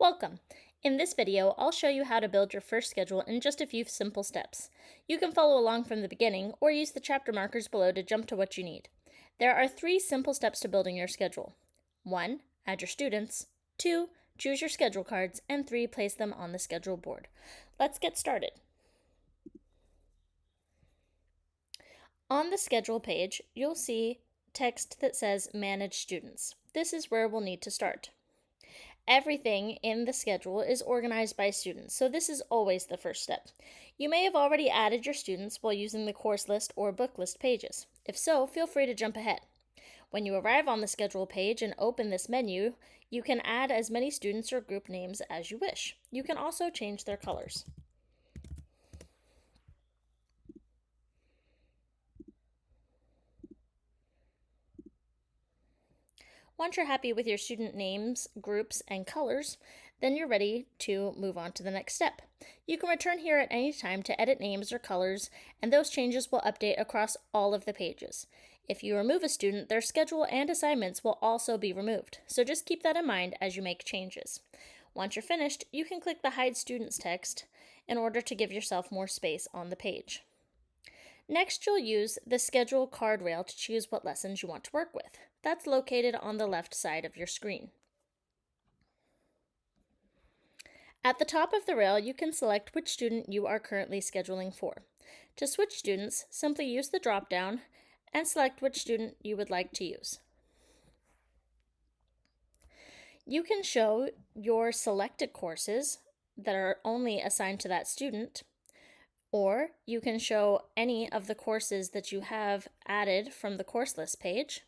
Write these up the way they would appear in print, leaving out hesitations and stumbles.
Welcome! In this video, I'll show you how to build your first schedule in just a few simple steps. You can follow along from the beginning or use the chapter markers below to jump to what you need. There are 3 simple steps to building your schedule. 1. Add your students. 2. Choose your schedule cards. And 3. Place them on the schedule board. Let's get started. On the schedule page, you'll see text that says Manage Students. This is where we'll need to start. Everything in the schedule is organized by students, so this is always the first step. You may have already added your students while using the course list or book list pages. If so, feel free to jump ahead. When you arrive on the schedule page and open this menu, you can add as many students or group names as you wish. You can also change their colors. Once you're happy with your student names, groups, and colors, then you're ready to move on to the next step. You can return here at any time to edit names or colors, and those changes will update across all of the pages. If you remove a student, their schedule and assignments will also be removed, so just keep that in mind as you make changes. Once you're finished, you can click the Hide Students text in order to give yourself more space on the page. Next, you'll use the Schedule card rail to choose what lessons you want to work with. That's located on the left side of your screen. At the top of the rail, you can select which student you are currently scheduling for. To switch students, simply use the drop-down and select which student you would like to use. You can show your selected courses that are only assigned to that student, or you can show any of the courses that you have added from the course list page,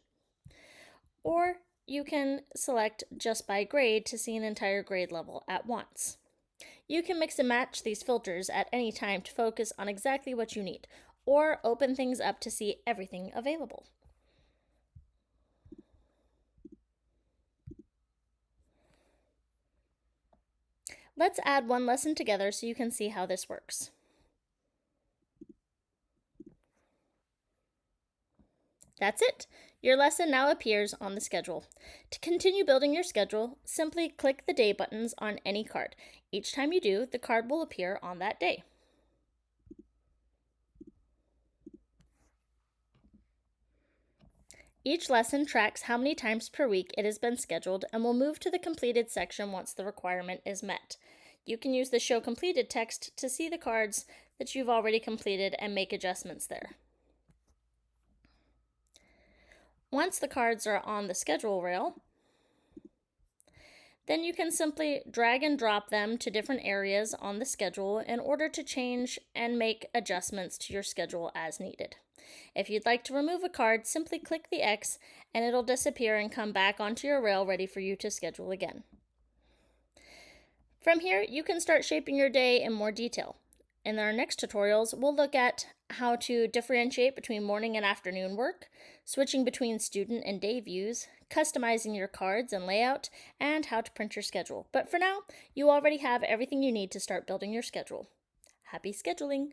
or you can select just by grade to see an entire grade level at once. You can mix and match these filters at any time to focus on exactly what you need, or open things up to see everything available. Let's add one lesson together so you can see how this works. That's it! Your lesson now appears on the schedule. To continue building your schedule, simply click the day buttons on any card. Each time you do, the card will appear on that day. Each lesson tracks how many times per week it has been scheduled and will move to the completed section once the requirement is met. You can use the Show Completed text to see the cards that you've already completed and make adjustments there. Once the cards are on the schedule rail, then you can simply drag and drop them to different areas on the schedule in order to change and make adjustments to your schedule as needed. If you'd like to remove a card, simply click the X and it'll disappear and come back onto your rail ready for you to schedule again. From here, you can start shaping your day in more detail. In our next tutorials, we'll look at how to differentiate between morning and afternoon work, switching between student and day views, customizing your cards and layout, and how to print your schedule. But for now, you already have everything you need to start building your schedule. Happy scheduling!